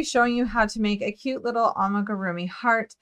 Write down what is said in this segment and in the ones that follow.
be showing you how to make a cute little amigurumi heart.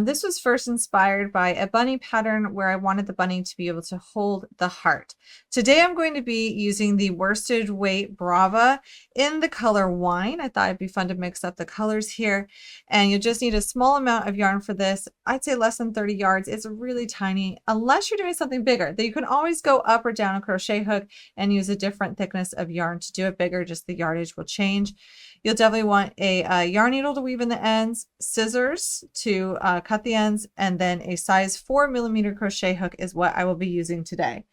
This was first inspired by a bunny pattern where I wanted the bunny to be able to hold the heart. Today I'm going to be using the worsted weight Brava in the color wine. I thought it'd be fun to mix up the colors here. And you just need a small amount of yarn for this. I'd say less than 30 yards. It's really tiny, unless you're doing something bigger. Then you can always go up or down a crochet hook and use a different thickness of yarn to do it bigger. Just the yardage will change. You'll definitely want a yarn needle to weave in the ends, scissors to cut the ends, and then a size 4mm crochet hook is what I will be using today.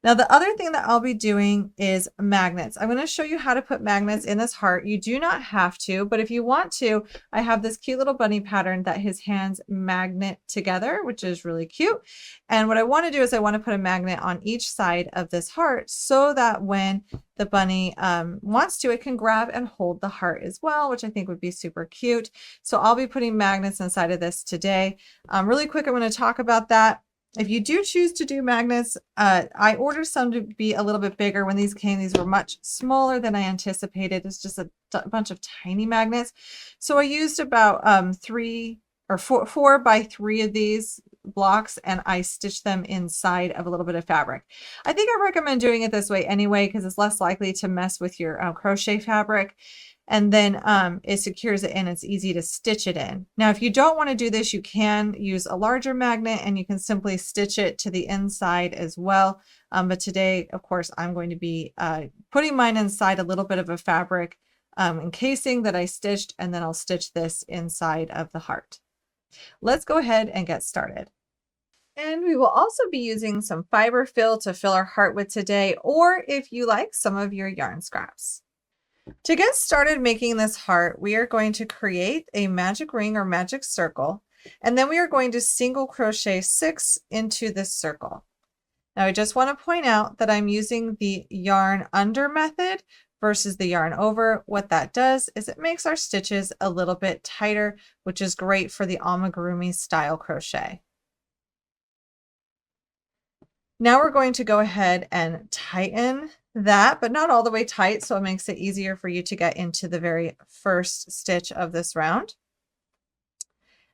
Now, the other thing that I'll be doing is magnets. I'm going to show you how to put magnets in this heart. You do not have to, but if you want to, I have this cute little bunny pattern that his hands magnet together, which is really cute. And what I want to do is I want to put a magnet on each side of this heart so that when the bunny wants to, it can grab and hold the heart as well, which I think would be super cute. So I'll be putting magnets inside of this today. Really quick, I'm going to talk about that. If you do choose to do magnets, I ordered some to be a little bit bigger. When these came, these were much smaller than I anticipated. It's just a bunch of tiny magnets. So I used about 4 by 3 of these blocks, and I stitched them inside of a little bit of fabric. I think I recommend doing it this way anyway, because it's less likely to mess with your crochet fabric. And then it secures it and it's easy to stitch it in. Now, if you don't want to do this, you can use a larger magnet and you can simply stitch it to the inside as well. But today, of course, I'm going to be putting mine inside a little bit of a fabric encasing that I stitched, and then I'll stitch this inside of the heart. Let's go ahead and get started. And we will also be using some fiber fill to fill our heart with today, or if you like, some of your yarn scraps. To get started making this heart, we are going to create a magic ring or magic circle, and then we are going to single crochet 6 into this circle. Now I just want to point out that I'm using the yarn under method versus the yarn over. What that does is it makes our stitches a little bit tighter, which is great for the amigurumi style crochet. Now we're going to go ahead and tighten that, but not all the way tight, so it makes it easier for you to get into the very first stitch of this round.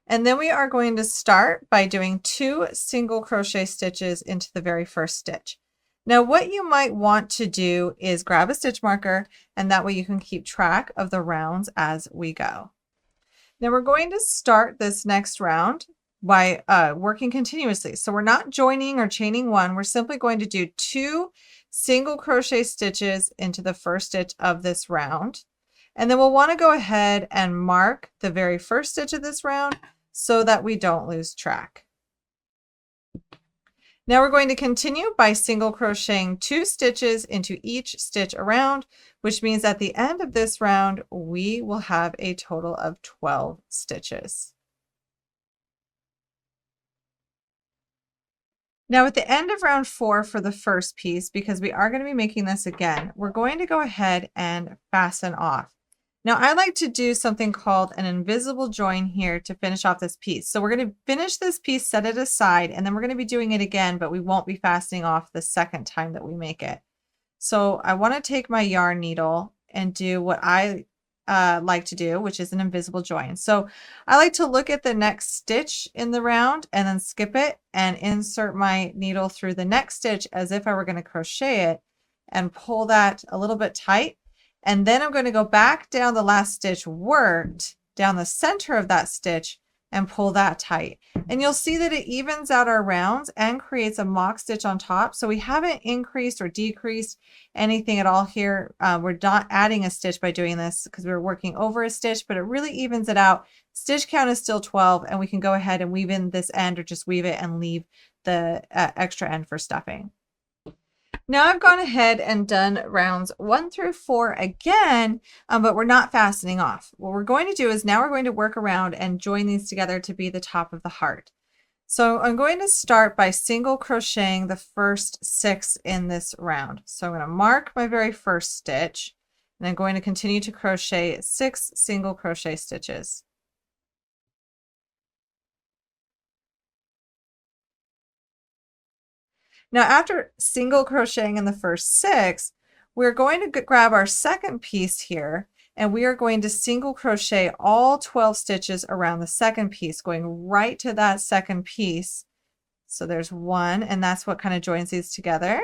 And then we are going to start by doing 2 single crochet stitches into the very first stitch. Now what you might want to do is grab a stitch marker, and that way you can keep track of the rounds as we go. Now we're going to start this next round by working continuously. So we're not joining or chaining one. We're simply going to do 2 single crochet stitches into the first stitch of this round. And then we'll want to go ahead and mark the very first stitch of this round so that we don't lose track. Now we're going to continue by single crocheting 2 stitches into each stitch around, which means at the end of this round, we will have a total of 12 stitches. Now at the end of round 4 for the first piece, because we are going to be making this again, we're going to go ahead and fasten off. Now I like to do something called an invisible join here to finish off this piece. So we're going to finish this piece, set it aside, and then we're going to be doing it again, but we won't be fastening off the second time that we make it. So I want to take my yarn needle and do what I like to do, which is an invisible join. So I like to look at the next stitch in the round and then skip it and insert my needle through the next stitch as if I were going to crochet it and pull that a little bit tight. And then I'm going to go back down the last stitch worked down the center of that stitch and pull that tight. And you'll see that it evens out our rounds and creates a mock stitch on top. So we haven't increased or decreased anything at all here. We're not adding a stitch by doing this because we're working over a stitch, but it really evens it out. Stitch count is still 12, and we can go ahead and weave in this end or just weave it and leave the extra end for stuffing. Now I've gone ahead and done rounds 1 through 4 again, but we're not fastening off. What we're going to do is now we're going to work around and join these together to be the top of the heart. So I'm going to start by single crocheting the first 6 in this round. So I'm going to mark my very first stitch, and I'm going to continue to crochet 6 single crochet stitches. Now, after single crocheting in the first 6, we're going to grab our second piece here, and we are going to single crochet all 12 stitches around the second piece, going right to that second piece. So there's one, and that's what kind of joins these together.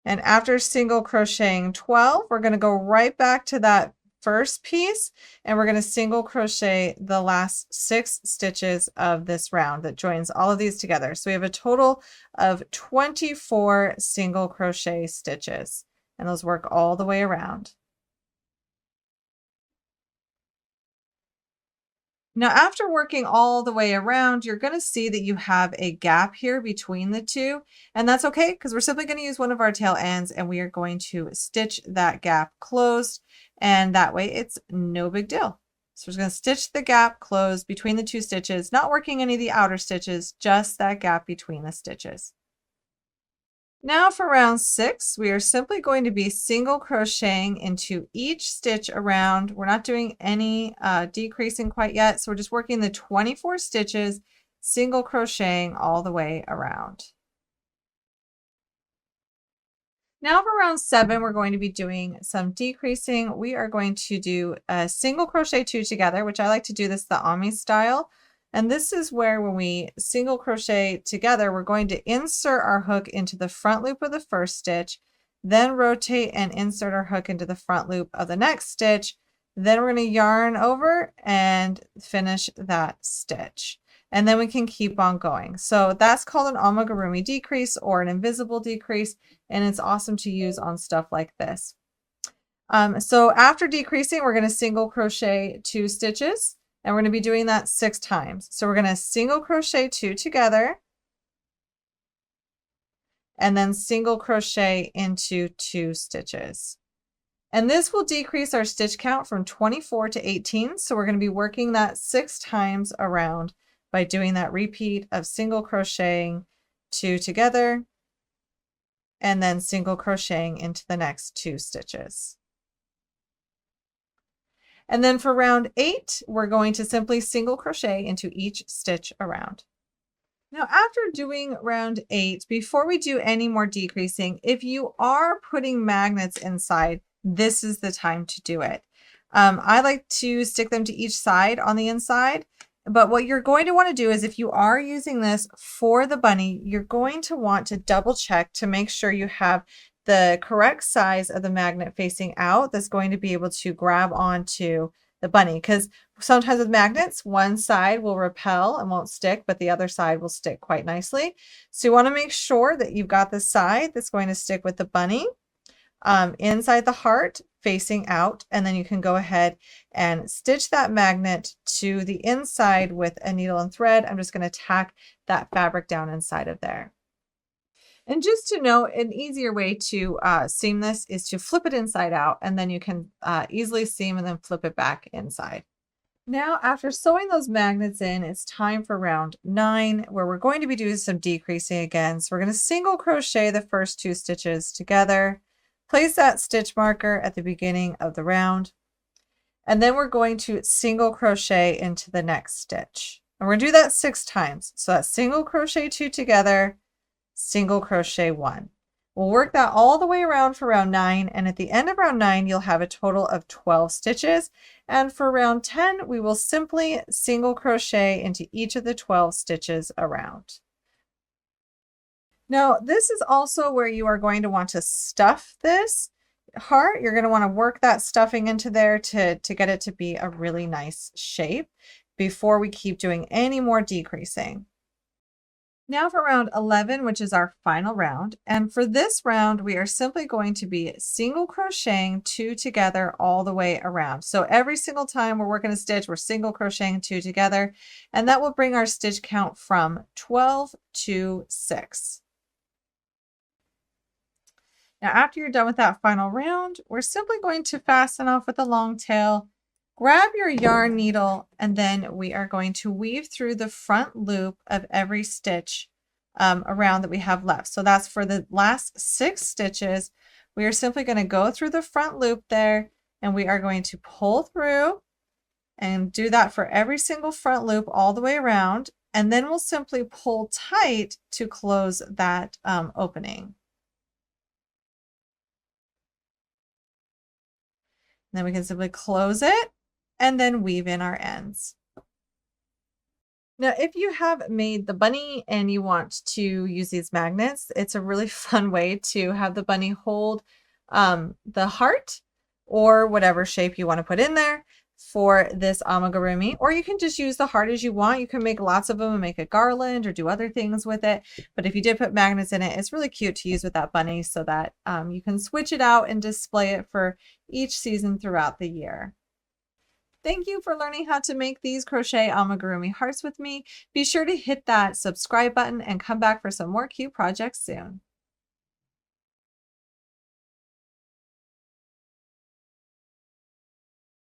And after single crocheting 12, we're going to go right back to that first piece, and we're going to single crochet the last 6 stitches of this round that joins all of these together. So we have a total of 24 single crochet stitches, and those work all the way around. Now, after working all the way around, you're going to see that you have a gap here between the two, and that's okay because we're simply going to use one of our tail ends and we are going to stitch that gap closed, and that way it's no big deal. So we're just going to stitch the gap closed between the 2 stitches, not working any of the outer stitches, just that gap between the stitches. Now for round 6, we are simply going to be single crocheting into each stitch around. We're not doing any decreasing quite yet, so we're just working the 24 stitches, single crocheting all the way around. Now for round 7, we're going to be doing some decreasing. We are going to do a single crochet 2 together, which I like to do this the Ami style. And this is where when we single crochet together, we're going to insert our hook into the front loop of the first stitch, then rotate and insert our hook into the front loop of the next stitch. Then we're going to yarn over and finish that stitch. And then we can keep on going. So that's called an amigurumi decrease or an invisible decrease, and it's awesome to use on stuff like this. So after decreasing, we're going to single crochet 2 stitches, and we're going to be doing that 6 times. So we're going to single crochet 2 together, and then single crochet into 2 stitches. And this will decrease our stitch count from 24 to 18. So we're going to be working that 6 times around by doing that repeat of single crocheting 2 together and then single crocheting into the next 2 stitches. And then for round 8, we're going to simply single crochet into each stitch around. Now, after doing round 8, before we do any more decreasing, if you are putting magnets inside, this is the time to do it. I like to stick them to each side on the inside, but what you're going to want to do is if you are using this for the bunny, you're going to want to double check to make sure you have the correct size of the magnet facing out that's going to be able to grab onto the bunny, because sometimes with magnets, one side will repel and won't stick, but the other side will stick quite nicely. So you want to make sure that you've got the side that's going to stick with the bunny inside the heart facing out, and then you can go ahead and stitch that magnet to the inside with a needle and thread. I'm just going to tack that fabric down inside of there. And just to know, an easier way to seam this is to flip it inside out, and then you can easily seam and then flip it back inside. Now, after sewing those magnets in, it's time for round 9, where we're going to be doing some decreasing again. So we're going to single crochet the first 2 stitches together, place that stitch marker at the beginning of the round, and then we're going to single crochet into the next stitch. And we're going to do that 6 times. So that's single crochet 2 together, single crochet 1. We'll work that all the way around for round 9, and at the end of round 9 you'll have a total of 12 stitches, and for round 10 we will simply single crochet into each of the 12 stitches around. Now this is also where you are going to want to stuff this heart. You're going to want to work that stuffing into there to get it to be a really nice shape before we keep doing any more decreasing. Now for round 11, which is our final round. And for this round, we are simply going to be single crocheting 2 together all the way around. So every single time we're working a stitch, we're single crocheting 2 together, and that will bring our stitch count from 12 to 6. Now, after you're done with that final round, we're simply going to fasten off with a long tail. Grab your yarn needle, and then we are going to weave through the front loop of every stitch around that we have left. So that's for the last 6 stitches. We are simply going to go through the front loop there, and we are going to pull through and do that for every single front loop all the way around. And then we'll simply pull tight to close that opening. Then we can simply close it and then weave in our ends. Now, if you have made the bunny and you want to use these magnets, it's a really fun way to have the bunny hold the heart or whatever shape you want to put in there for this amigurumi. Or you can just use the heart as you want. You can make lots of them and make a garland or do other things with it. But if you did put magnets in it, it's really cute to use with that bunny so that you can switch it out and display it for each season throughout the year. Thank you for learning how to make these crochet amigurumi hearts with me. Be sure to hit that subscribe button and come back for some more cute projects soon.